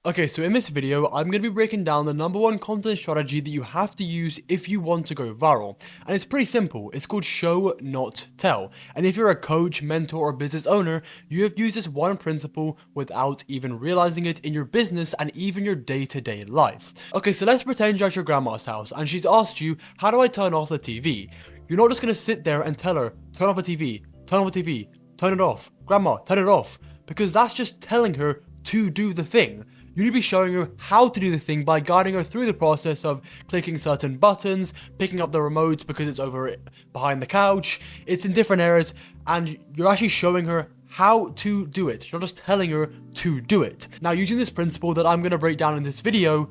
Okay, so in this video, I'm going to be breaking down the #1 content strategy that you have to use if you want to go viral. And it's pretty simple. It's called show, not tell. And if you're a coach, mentor, or business owner, you have used this one principle without even realizing it in your business and even your day-to-day life. Okay, so let's pretend you're at your grandma's house and she's asked you, how do I turn off the TV? You're not just going to sit there and tell her, turn off the TV, turn off the TV, turn it off, grandma, turn it off. Because that's just telling her to do the thing. You need to be showing her how to do the thing by guiding her through the process of clicking certain buttons, picking up the remote because it's over behind the couch, it's in different areas, and you're actually showing her how to do it. You're not just telling her to do it. Now, using this principle that I'm going to break down in this video,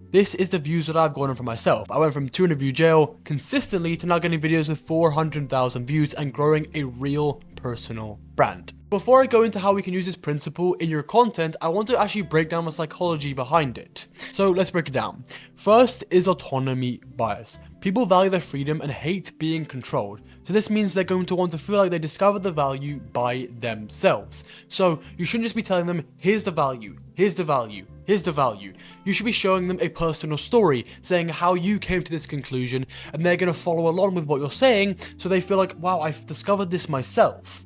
this is the views that I've gotten for myself. I went from 200 view jail consistently to now getting videos with 400,000 views and growing a real personal brand. Before I go into how we can use this principle in your content, I want to actually break down the psychology behind it. So let's break it down. First is autonomy bias. People value their freedom and hate being controlled. So this means they're going to want to feel like they discovered the value by themselves. So you shouldn't just be telling them, here's the value, here's the value, here's the value. You should be showing them a personal story, saying how you came to this conclusion, and they're going to follow along with what you're saying, so they feel like, wow, I've discovered this myself.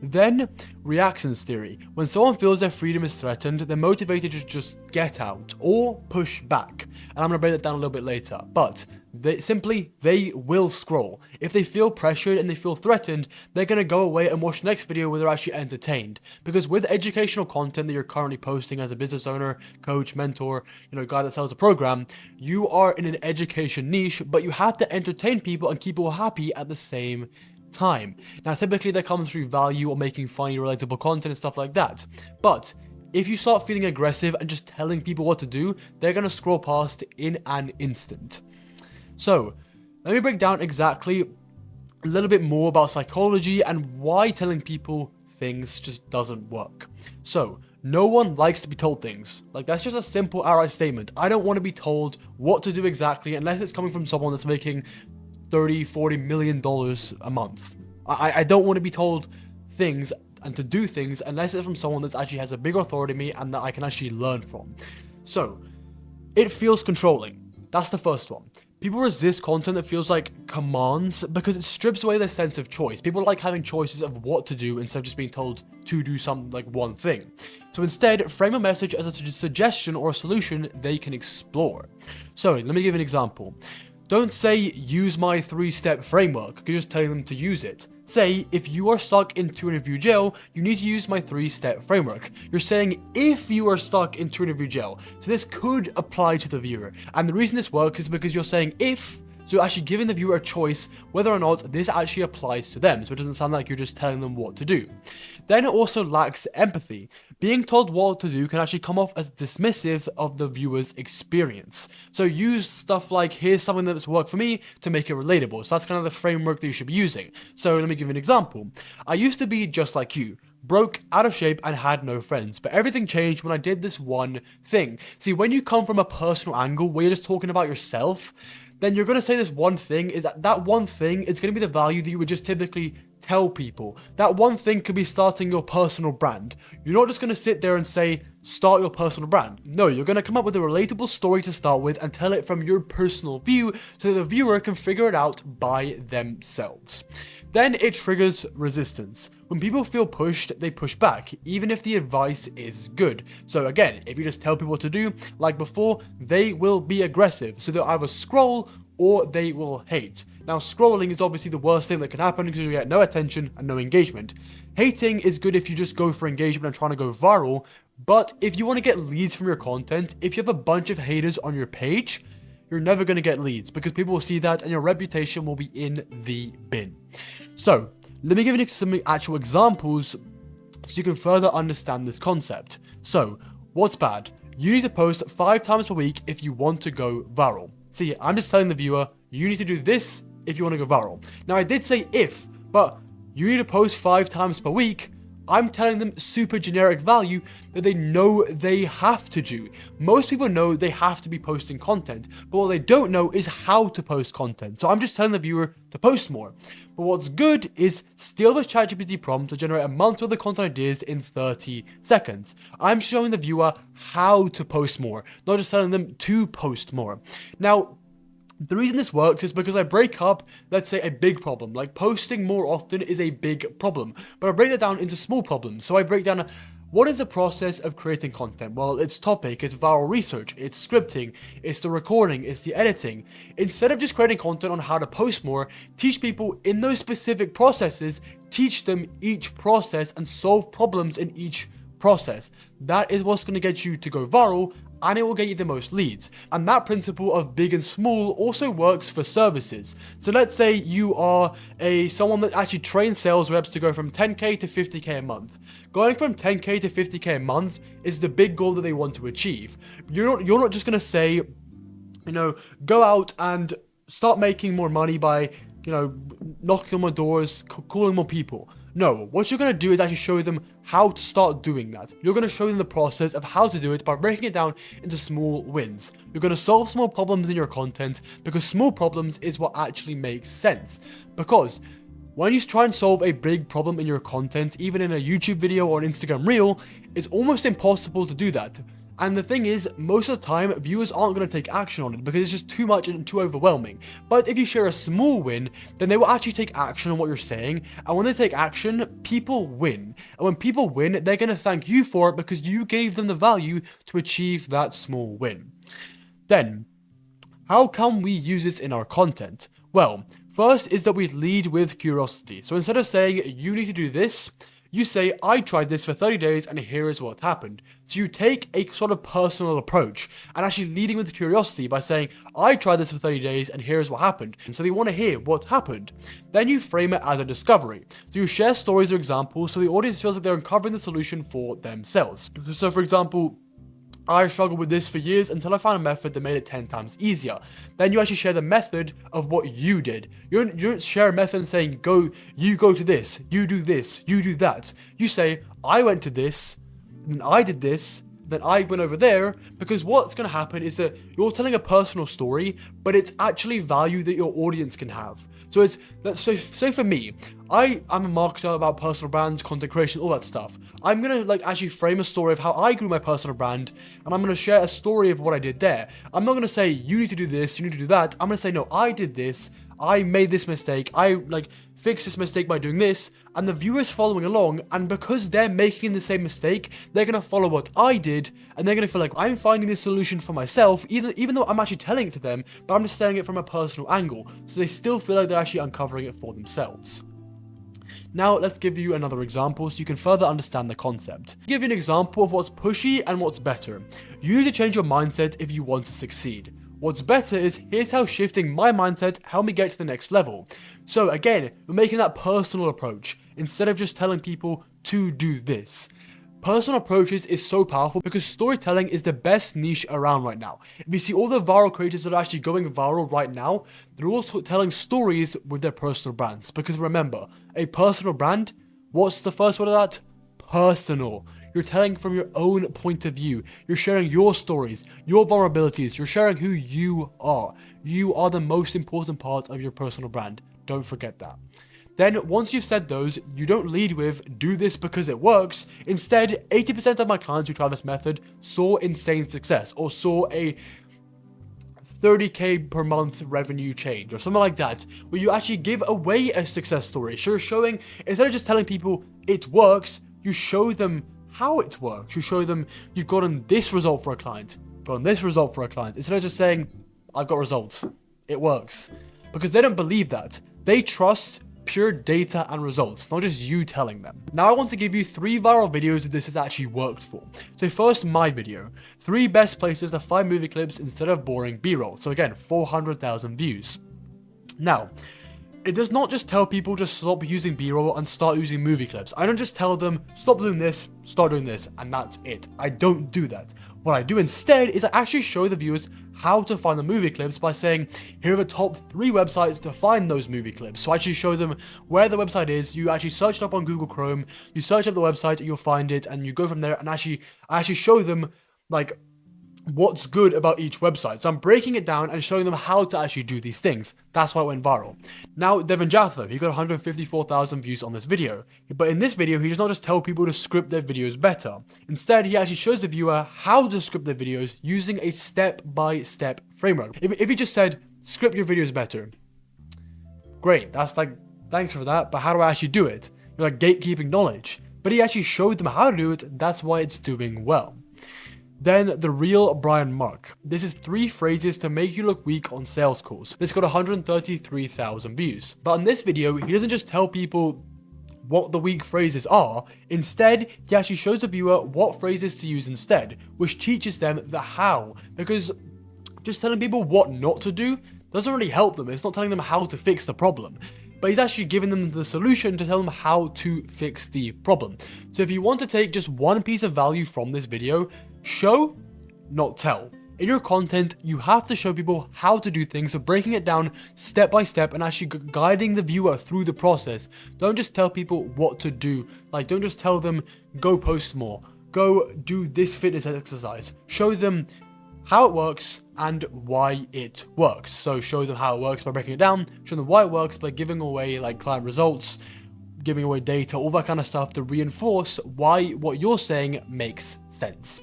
Then, reactions theory. When someone feels their freedom is threatened, they're motivated to just get out or push back. And I'm going to break that down a little bit later, but they will scroll. If they feel pressured and they feel threatened, they're going to go away and watch the next video where they're actually entertained. Because with educational content that you're currently posting as a business owner, coach, mentor, guy that sells a program, you are in an education niche, but you have to entertain people and keep people happy at the same time. Now, typically that comes through value or making funny, relatable content and stuff like that. But if you start feeling aggressive and just telling people what to do, they're going to scroll past in an instant. So, let me break down exactly a little bit more about psychology and why telling people things just doesn't work. So, no one likes to be told things. Like, that's just a simple outright statement. I don't want to be told what to do exactly unless it's coming from someone that's making $30-40 million a month. I don't want to be told things and to do things unless it's from someone that actually has a bigger authority than me and that I can actually learn from. So, it feels controlling. That's the first one. People resist content that feels like commands because it strips away their sense of choice. People like having choices of what to do instead of just being told to do something like one thing. So instead, frame a message as a suggestion or a solution they can explore. So let me give an example. Don't say, use my 3-step framework, you're just telling them to use it. Say, if you are stuck in 200 view jail, you need to use my 3-step framework. You're saying, if you are stuck in 200 view jail. So this could apply to the viewer. And the reason this works is because you're saying if, so you're actually giving the viewer a choice whether or not this actually applies to them. So it doesn't sound like you're just telling them what to do. Then it also lacks empathy. Being told what to do can actually come off as dismissive of the viewer's experience. So use stuff like, here's something that's worked for me to make it relatable. So that's kind of the framework that you should be using. So let me give you an example. I used to be just like you. Broke, out of shape, and had no friends. But everything changed when I did this one thing. See, when you come from a personal angle where you're just talking about yourself, then you're going to say this one thing is that one thing is going to be the value that you would just typically tell people. That one thing could be starting your personal brand. You're not just going to sit there and say, start your personal brand. No, you're going to come up with a relatable story to start with and tell it from your personal view so the viewer can figure it out by themselves. Then it triggers resistance. When people feel pushed, they push back, even if the advice is good. So again, if you just tell people what to do, like before, they will be aggressive. So they'll either scroll or they will hate. Now, scrolling is obviously the worst thing that can happen because you get no attention and no engagement. Hating is good if you just go for engagement and trying to go viral, but if you want to get leads from your content, if you have a bunch of haters on your page, you're never going to get leads because people will see that and your reputation will be in the bin. So, let me give you some actual examples so you can further understand this concept. So, what's bad? You need to post 5 times per week if you want to go viral. See, I'm just telling the viewer, you need to do this if you want to go viral. Now, I did say if, but you need to post 5 times per week. I'm telling them super generic value that they know they have to do. Most people know they have to be posting content, but what they don't know is how to post content. So I'm just telling the viewer to post more. But what's good is steal the ChatGPT prompt to generate a month's worth of content ideas in 30 seconds. I'm showing the viewer how to post more, not just telling them to post more. Now, the reason this works is because I break up, let's say, a big problem. Like, posting more often is a big problem, but I break that down into small problems. So I break down what is the process of creating content? Well, it's topic, it's viral research, it's scripting, it's the recording, it's the editing. Instead of just creating content on how to post more, teach people in those specific processes, teach them each process and solve problems in each process. That is what's going to get you to go viral, and it will get you the most leads. And that principle of big and small also works for services. So let's say you are someone that actually trains sales reps to go from 10k to 50k a month. Going from 10k to 50k a month is the big goal that they want to achieve. You're not just going to say, go out and start making more money by, knocking on more doors, calling more people. No, what you're going to do is actually show them how to start doing that. You're going to show them the process of how to do it by breaking it down into small wins. You're going to solve small problems in your content because small problems is what actually makes sense. Because when you try and solve a big problem in your content, even in a YouTube video or an Instagram reel, it's almost impossible to do that. And the thing is, most of the time, viewers aren't going to take action on it because it's just too much and too overwhelming. But if you share a small win, then they will actually take action on what you're saying. And when they take action, people win. And when people win, they're going to thank you for it because you gave them the value to achieve that small win. Then, how can we use this in our content? Well, first is that we lead with curiosity. So instead of saying, you need to do this, you say, I tried this for 30 days and here is what happened. So you take a sort of personal approach and actually leading with curiosity by saying, I tried this for 30 days and here's what happened. And so they want to hear what happened. Then you frame it as a discovery. So you share stories or examples so the audience feels like they're uncovering the solution for themselves. So for example, I struggled with this for years until I found a method that made it 10 times easier. Then you actually share the method of what you did. You don't share a method and saying, you go to this, you do that. You say, I went to this, and I did this, then I went over there, because what's going to happen is that you're telling a personal story, but it's actually value that your audience can have. So so for me, I'm a marketer about personal brands, content creation, all that stuff. I'm going to actually frame a story of how I grew my personal brand, and I'm going to share a story of what I did there. I'm not going to say, you need to do this, you need to do that. I'm going to say, no, I did this, I made this mistake, I fixed this mistake by doing this, and the viewer's following along, and because they're making the same mistake, they're going to follow what I did, and they're going to feel like I'm finding this solution for myself, even though I'm actually telling it to them, but I'm just telling it from a personal angle, so they still feel like they're actually uncovering it for themselves. Now, let's give you another example so you can further understand the concept. I'll give you an example of what's pushy and what's better. You need to change your mindset if you want to succeed. What's better is, here's how shifting my mindset helped me get to the next level. So again, we're making that personal approach instead of just telling people to do this. Personal approaches is so powerful because storytelling is the best niche around right now. If you see all the viral creators that are actually going viral right now, they're all telling stories with their personal brands. Because remember, a personal brand, what's the first word of that? Personal. You're telling from your own point of view. You're sharing your stories, your vulnerabilities. You're sharing who you are. You are the most important part of your personal brand. Don't forget that. Then, once you've said those, you don't lead with, do this because it works. Instead, 80% of my clients who try this method saw insane success or saw a 30k per month revenue change or something like that, where you actually give away a success story. So you're showing, instead of just telling people it works, you show them how it works. You show them you've gotten this result for a client, gotten this result for a client, instead of just saying, I've got results. It works. Because they don't believe that. They trust pure data and results, not just you telling them. Now I want to give you 3 viral videos that this has actually worked for. So first, my video. 3 best places to find movie clips instead of boring B-roll. So again, 400,000 views. Now, it does not just tell people to stop using B-roll and start using movie clips. I don't just tell them, stop doing this, start doing this, and that's it. I don't do that. What I do instead is I actually show the viewers how to find the movie clips by saying, here are the top 3 websites to find those movie clips. So I actually show them where the website is. You actually search it up on Google Chrome, you search up the website, you'll find it, and you go from there. And I actually show them like what's good about each website. So I'm breaking it down and showing them how to actually do these things. That's why it went viral. Now, Devin Jatho, he got 154,000 views on this video. But in this video, he does not just tell people to script their videos better. Instead, he actually shows the viewer how to script their videos using a step-by-step framework. If he just said, script your videos better, great, that's like, thanks for that, but how do I actually do it? You're like gatekeeping knowledge. But he actually showed them how to do it, that's why it's doing well. Then the real Brian Mark. This is 3 phrases to make you look weak on sales calls. This got 133,000 views. But in this video, he doesn't just tell people what the weak phrases are. Instead, he actually shows the viewer what phrases to use instead, which teaches them the how. Because just telling people what not to do doesn't really help them. It's not telling them how to fix the problem. But he's actually giving them the solution to tell them how to fix the problem. So if you want to take just one piece of value from this video, show, not tell. In your content, you have to show people how to do things, so breaking it down step by step and actually guiding the viewer through the process. Don't just tell people what to do. Like, don't just tell them, go post more, go do this fitness exercise. Show them how it works and why it works. So show them how it works by breaking it down, show them why it works by giving away like client results, giving away data, all that kind of stuff to reinforce why what you're saying makes sense.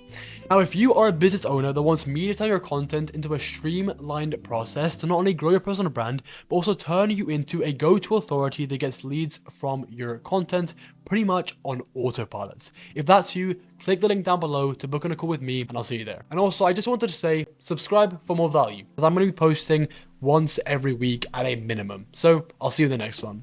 Now, if you are a business owner that wants me to turn your content into a streamlined process to not only grow your personal brand, but also turn you into a go-to authority that gets leads from your content pretty much on autopilot. If that's you, click the link down below to book on a call with me and I'll see you there. And also, I just wanted to say, subscribe for more value, because I'm going to be posting once every week at a minimum. So I'll see you in the next one.